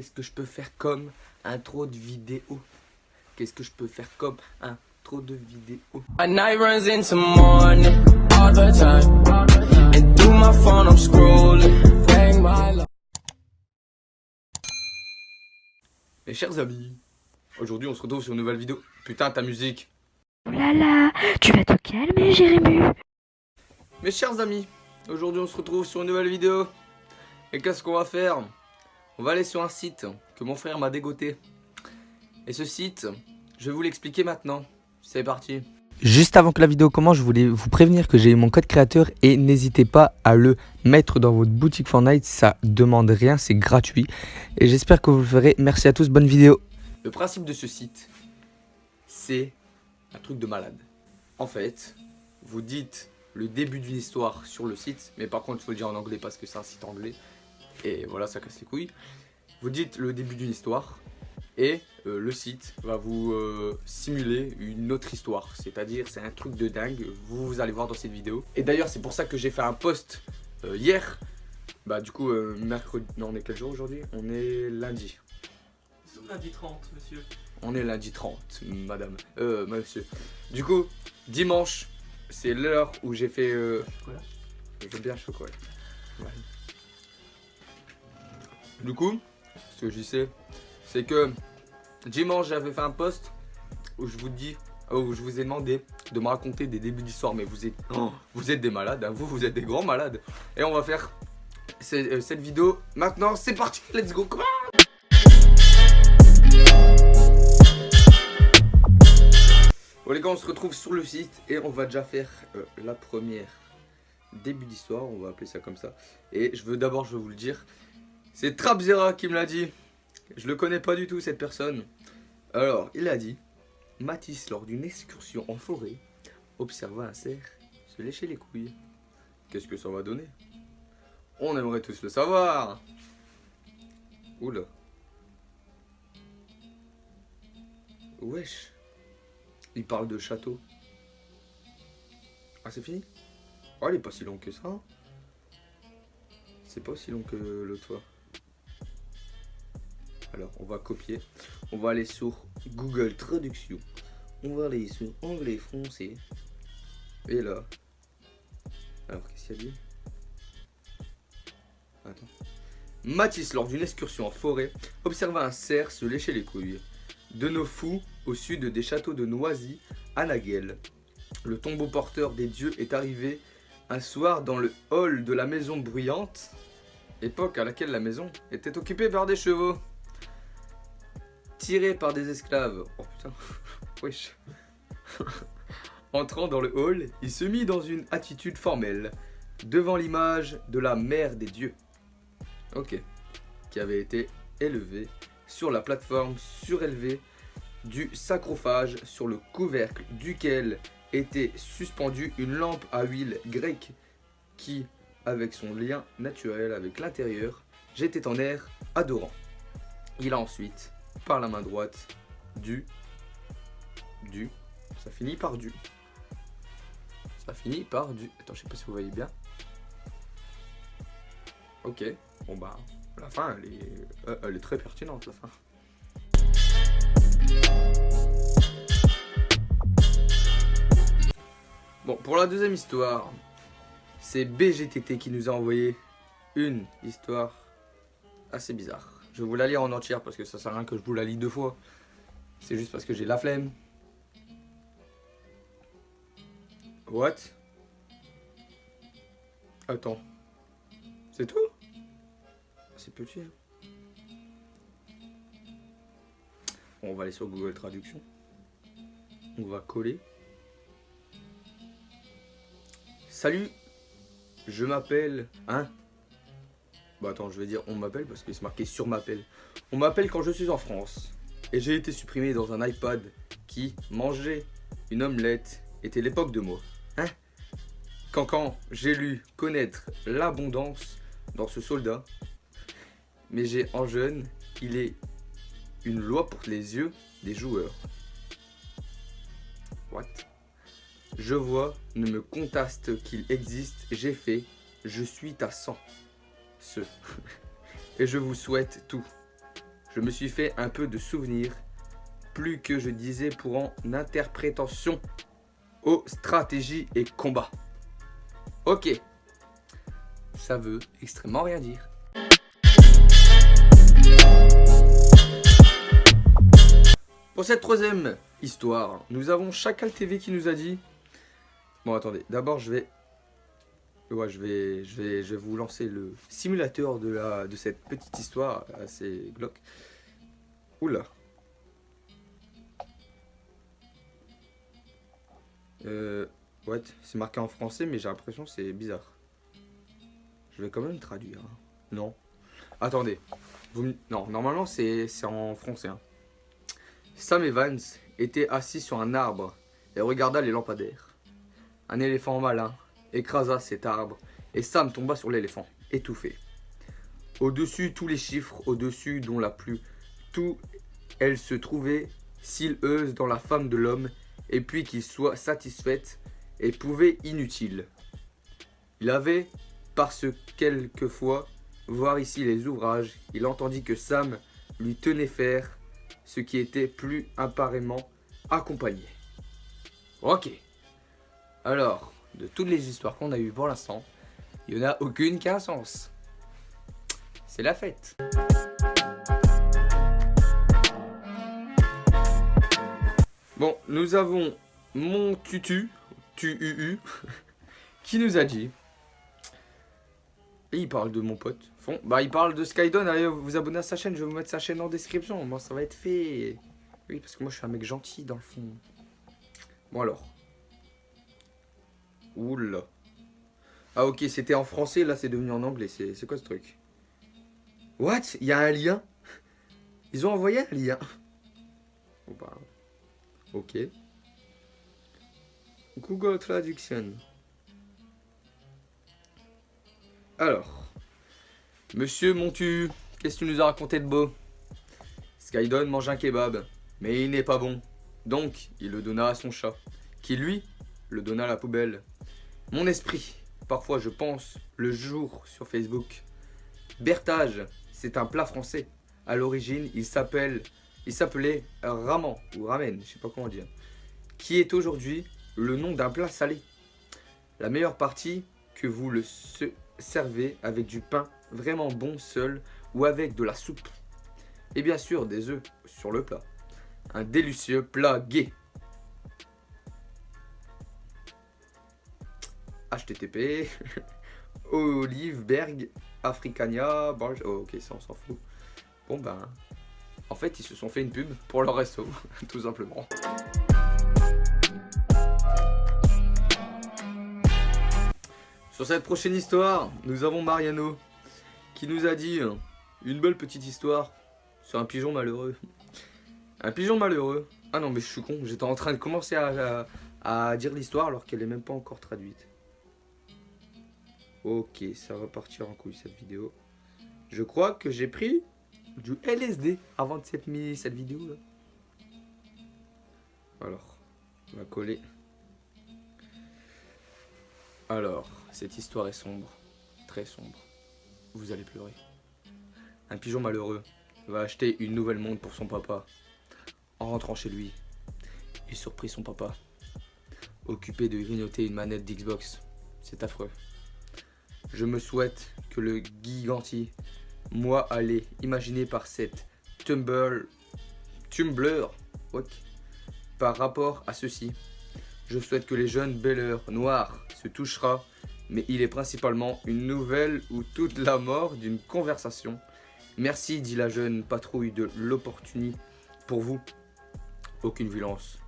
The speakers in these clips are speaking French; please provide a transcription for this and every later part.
Qu'est-ce que je peux faire comme intro de vidéo? Qu'est-ce que je peux faire comme intro de vidéo? My night runs into morning all the time. And through my phone I'm scrolling. Bang my love. Mes chers amis, aujourd'hui on se retrouve sur une nouvelle vidéo. Putain, ta musique. Oh là là, tu vas te calmer, Jérémy. Mes chers amis, aujourd'hui on se retrouve sur une nouvelle vidéo. Et qu'est-ce qu'on va faire? On va aller sur un site que mon frère m'a dégoté. Et ce site, je vais vous l'expliquer maintenant. C'est parti. Juste avant que la vidéo commence, je voulais vous prévenir que j'ai eu mon code créateur et n'hésitez pas à le mettre dans votre boutique Fortnite, ça demande rien, c'est gratuit. Et j'espère que vous le ferez. Merci à tous, bonne vidéo. Le principe de ce site, c'est un truc de malade. En fait, vous dites le début d'une histoire sur le site, mais par contre il faut le dire en anglais parce que c'est un site anglais. Et voilà, ça casse les couilles. Vous dites le début d'une histoire et le site va vous simuler une autre histoire. C'est-à-dire, c'est un truc de dingue, vous allez voir dans cette vidéo. Et d'ailleurs, c'est pour ça que j'ai fait un post hier. Bah du coup, mercredi... Non, on est quel jour aujourd'hui? On est lundi. C'est lundi 30, monsieur. On est lundi 30, madame. Monsieur. Du coup, dimanche, c'est l'heure où j'ai fait... Chocolat. J'aime bien le chocolat. Ouais. Du coup, ce que je sais, c'est que dimanche j'avais fait un post où je vous ai demandé de me raconter des débuts d'histoire, mais vous êtes des malades, hein, vous êtes des grands malades. Et on va faire cette vidéo maintenant. C'est parti, let's go. Bon les gars, on se retrouve sur le site et on va déjà faire la première début d'histoire, on va appeler ça comme ça. Et je vais vous le dire. C'est Trapzera qui me l'a dit. Je le connais pas du tout cette personne. Alors, il a dit: Mathis, lors d'une excursion en forêt, observa un cerf se lécher les couilles. Qu'est-ce que ça va donner? On aimerait tous le savoir. Oula. Wesh. Il parle de château. Ah, c'est fini? Oh, il est pas si long que ça. Hein. C'est pas aussi long que l'autre fois. Alors, on va copier. On va aller sur Google Traduction. On va aller sur anglais français. Et là. Alors, qu'est-ce qu'il y a dit? Attends. Mathis, lors d'une excursion en forêt, observa un cerf se lécher les couilles. De nos fous, au sud des châteaux de Noisy, à Naguel. Le tombeau porteur des dieux est arrivé un soir dans le hall de la maison bruyante, époque à laquelle la maison était occupée par des chevaux. Tiré par des esclaves. Oh putain. Wesh. Entrant dans le hall, il se mit dans une attitude formelle, devant l'image de la mère des dieux. Ok. Qui avait été élevée sur la plateforme surélevée du sacrophage, sur le couvercle duquel était suspendue une lampe à huile grecque qui, avec son lien naturel avec l'intérieur, jetait en air adorant. Il a ensuite, par la main droite, ça finit par du. Ça finit par du. Attends, je sais pas si vous voyez bien. Ok, bon bah, la fin, elle est très pertinente, la fin. Bon, pour la deuxième histoire, c'est BGTT qui nous a envoyé une histoire assez bizarre. Je vais vous la lire en entière parce que ça sert à rien que je vous la lis deux fois. C'est juste parce que j'ai la flemme. What? Attends. C'est tout? C'est petit. Hein. Bon, on va aller sur Google Traduction. On va coller. Salut, je m'appelle... Hein? Bah attends, je vais dire on m'appelle parce que c'est marqué sur m'appelle. On m'appelle quand je suis en France. Et j'ai été supprimé dans un iPad qui mangeait une omelette. Était l'époque de moi. Hein? Quand j'ai lu connaître l'abondance dans ce soldat. Mais j'ai en jeune, il est une loi pour les yeux des joueurs. What? Je vois, ne me conteste qu'il existe, j'ai fait, je suis ta sang. Et je vous souhaite tout. je me suis fait un peu de souvenirs, plus que je disais pour en interprétation aux stratégies et combats. Ok, ça veut extrêmement rien dire. Pour cette troisième histoire, nous avons Chacal TV qui nous a dit... Bon, attendez, d'abord je vais vous lancer le simulateur de cette petite histoire assez glauque. Oula. Ouais, c'est marqué en français, mais j'ai l'impression que c'est bizarre. Je vais quand même traduire. Hein. Non. Attendez. Non, normalement c'est en français. Hein. Sam Evans était assis sur un arbre et regarda les lampadaires. Un éléphant malin écrasa cet arbre et Sam tomba sur l'éléphant, étouffé. Au-dessus tous les chiffres, au-dessus dont la plus tout, elle se trouvait silleuse dans la femme de l'homme, et puis qu'il soit satisfaite et pouvait inutile. Il avait, parce quelquefois, voir ici les ouvrages, il entendit que Sam lui tenait faire ce qui était plus apparemment accompagné. Ok. Alors, de toutes les histoires qu'on a eues pour l'instant, il n'y en a aucune qui a un sens. C'est la fête. Bon, nous avons mon tutu, qui nous a dit... Et il parle de mon pote. Bah, il parle de Skydon. Allez vous abonner à sa chaîne. Je vais vous mettre sa chaîne en description. Bon, ça va être fait. Oui, parce que moi, je suis un mec gentil dans le fond. Bon, alors. Oula. Ah, ok, c'était en français. Là, c'est devenu en anglais. C'est quoi ce truc? What? Il y a un lien? Ils ont envoyé un lien. Oh, bah. Ok. Google Traduction. Alors, Monsieur Montu, qu'est-ce que tu nous as raconté de beau? Skydon mange un kebab, mais il n'est pas bon. Donc, il le donna à son chat, qui lui, le donna à la poubelle. Mon esprit, parfois je pense, le jour sur Facebook. Bertage, c'est un plat français. À l'origine, il s'appelait ramen, ou ramen, je sais pas comment dire. Qui est aujourd'hui le nom d'un plat salé. La meilleure partie, que vous le servez avec du pain vraiment bon seul ou avec de la soupe. Et bien sûr des œufs sur le plat. Un délicieux plat gai. HTTP Oliveberg Africania oh, ok, ça on s'en fout. Bon ben, en fait ils se sont fait une pub pour leur resto, tout simplement. Sur cette prochaine histoire, nous avons Mariano qui nous a dit une belle petite histoire sur un pigeon malheureux. Un pigeon malheureux. Ah non mais je suis con, j'étais en train de commencer à dire l'histoire alors qu'elle est même pas encore traduite. Ok, ça va partir en couille cette vidéo. Je crois que j'ai pris du LSD avant de cette vidéo là. Alors, on va coller. Alors, cette histoire est sombre, très sombre. Vous allez pleurer. Un pigeon malheureux va acheter une nouvelle montre pour son papa. En rentrant chez lui, il surprit son papa, occupé de grignoter une manette d'Xbox. C'est affreux. Je me souhaite que le giganti, moi allé imaginer par cette Tumblr, what? Par rapport à ceci, je souhaite que les jeunes belleurs noirs se touchera, mais il est principalement une nouvelle ou toute la mort d'une conversation. Merci, dit la jeune patrouille de l'opportunité pour vous. Aucune violence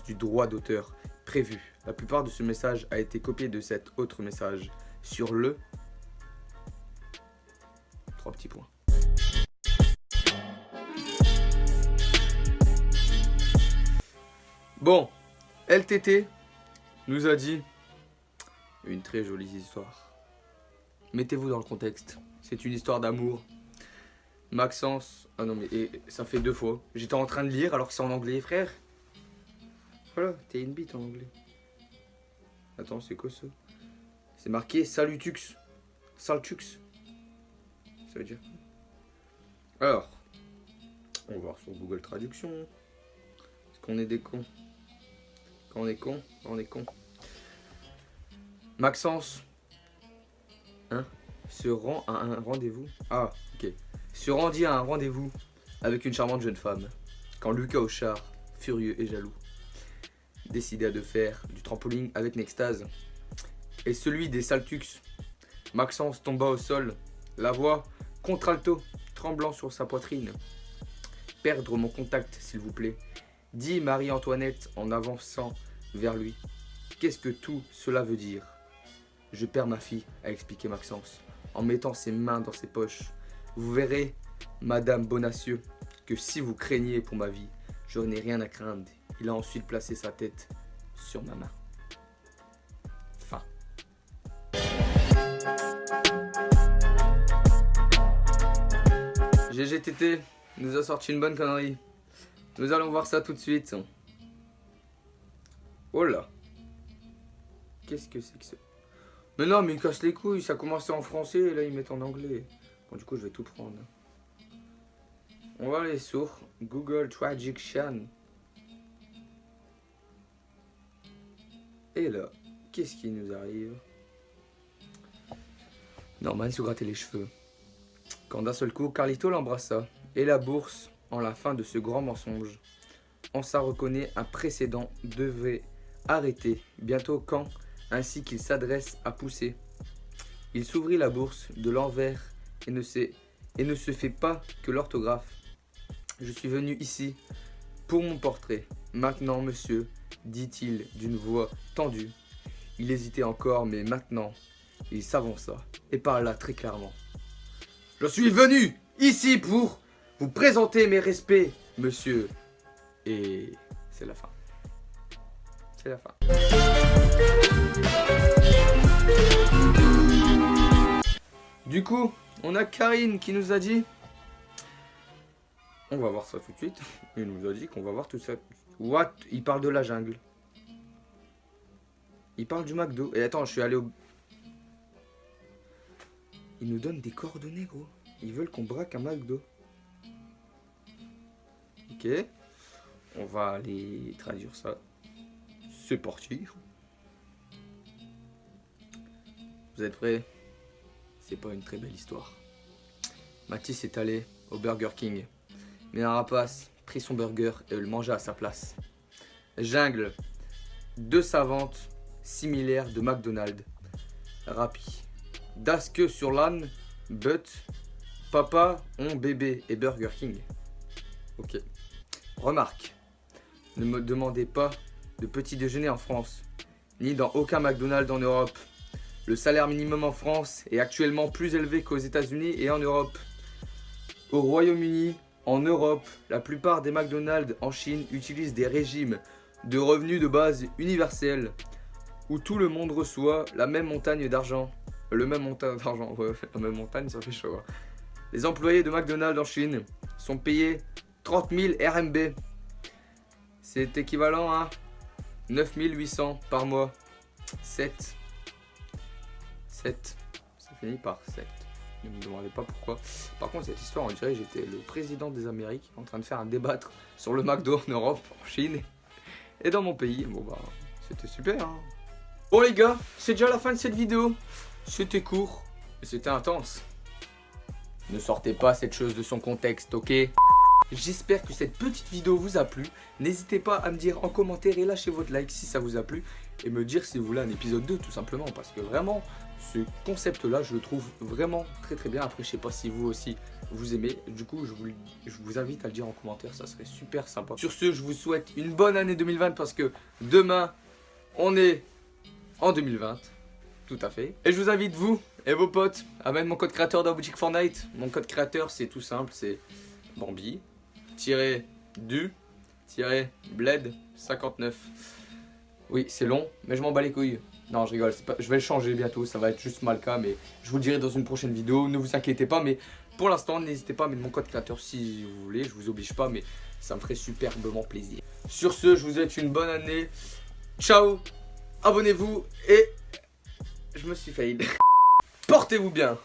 du droit d'auteur prévue. La plupart de ce message a été copié de cet autre message sur le... 3 petits points. Bon, LTT nous a dit une très jolie histoire. Mettez-vous dans le contexte. C'est une histoire d'amour. Maxence... Ah non mais ça fait 2 fois. J'étais en train de lire alors que c'est en anglais, frère. Voilà, t'es une bite en anglais. Attends, c'est quoi ça? C'est marqué Salutux. Saltux. Ça veut dire... Alors. On va voir sur Google Traduction. Est-ce qu'on est des cons? Quand on est con, on est con. Maxence. Hein? Se rend à un rendez-vous. Ah, ok. Se rendit à un rendez-vous avec une charmante jeune femme. Quand Lucas Auchard, furieux et jaloux, décida de faire du trampoline avec Nextase et celui des Saltux. Maxence tomba au sol, la voix contralto, tremblant sur sa poitrine. Perdre mon contact, s'il vous plaît, dit Marie-Antoinette en avançant vers lui. Qu'est-ce que tout cela veut dire? Je perds ma fille, a expliqué Maxence, en mettant ses mains dans ses poches. Vous verrez, Madame Bonacieux, que si vous craignez pour ma vie, je n'ai rien à craindre. Il a ensuite placé sa tête sur ma main. Fin. GGTT nous a sorti une bonne connerie. Nous allons voir ça tout de suite. Oh là. Qu'est-ce que c'est que ça? Mais non, mais ils cassent les couilles. Ça commençait en français et là ils mettent en anglais. Bon, du coup, je vais tout prendre. On va aller sur Google Traduction. Et là, qu'est-ce qui nous arrive? Norman se grattait les cheveux. Quand d'un seul coup, Carlito l'embrassa. Et la bourse, en la fin de ce grand mensonge, on s'en reconnaît un précédent, devait arrêter. Bientôt quand, ainsi qu'il s'adresse à pousser. Il s'ouvrit la bourse de l'envers et ne se fait pas que l'orthographe. Je suis venu ici pour mon portrait. Maintenant, monsieur, dit-il d'une voix tendue. Il hésitait encore, mais maintenant, il s'avança et parla très clairement. Je suis venu ici pour vous présenter mes respects, monsieur. Et c'est la fin. C'est la fin. Du coup, on a Karine qui nous a dit... On va voir ça tout de suite. Il nous a dit qu'on va voir tout ça. What? Il parle de la jungle. Il parle du McDo. Et attends, je suis allé au... Ils nous donnent des coordonnées, gros. Ils veulent qu'on braque un McDo. Ok. On va aller traduire ça. C'est parti. Vous êtes prêts? C'est pas une très belle histoire. Mathis est allé au Burger King. Mais un rapace prit son burger et le mangea à sa place. Jungle. Deux savantes similaires de McDonald's. Rappi. Das que sur l'âne, but, papa, on, bébé et Burger King. Ok. Remarque. Ne me demandez pas de petit déjeuner en France, ni dans aucun McDonald's en Europe. Le salaire minimum en France est actuellement plus élevé qu'aux États-Unis et en Europe. Au Royaume-Uni, en Europe, la plupart des McDonald's en Chine utilisent des régimes de revenus de base universels, où tout le monde reçoit la même montagne d'argent. Le même montagne d'argent, ouais, la même montagne, ça fait chaud. Hein. Les employés de McDonald's en Chine sont payés 30 000 RMB. C'est équivalent à 9 800 par mois. 7. Ça finit par 7. Ne me demandez pas pourquoi. Par contre, cette histoire, on dirait que j'étais le président des Amériques en train de faire un débattre sur le McDo en Europe, en Chine et dans mon pays. Bon bah, c'était super. Hein. Bon les gars, c'est déjà la fin de cette vidéo. C'était court et c'était intense. Ne sortez pas cette chose de son contexte, ok? J'espère que cette petite vidéo vous a plu. N'hésitez pas à me dire en commentaire et lâchez votre like si ça vous a plu. Et me dire si vous voulez un épisode 2 tout simplement. Parce que vraiment, ce concept là, je le trouve vraiment très très bien. Après, je sais pas si vous aussi vous aimez. Du coup, je vous invite à le dire en commentaire. Ça serait super sympa. Sur ce, je vous souhaite une bonne année 2020. Parce que demain, on est en 2020. Tout à fait. Et je vous invite, vous et vos potes, à mettre mon code créateur dans la boutique Fortnite. Mon code créateur, c'est tout simple, c'est Bambi -du-bled 59. Oui, c'est long, mais je m'en bats les couilles. Non, je rigole, je vais le changer bientôt, ça va être juste Malka, mais je vous le dirai dans une prochaine vidéo. Ne vous inquiétez pas, mais pour l'instant, n'hésitez pas à mettre mon code créateur si vous voulez. Je vous oblige pas, mais ça me ferait superbement plaisir. Sur ce, je vous souhaite une bonne année. Ciao, abonnez-vous et... Je me suis failli. Portez-vous bien.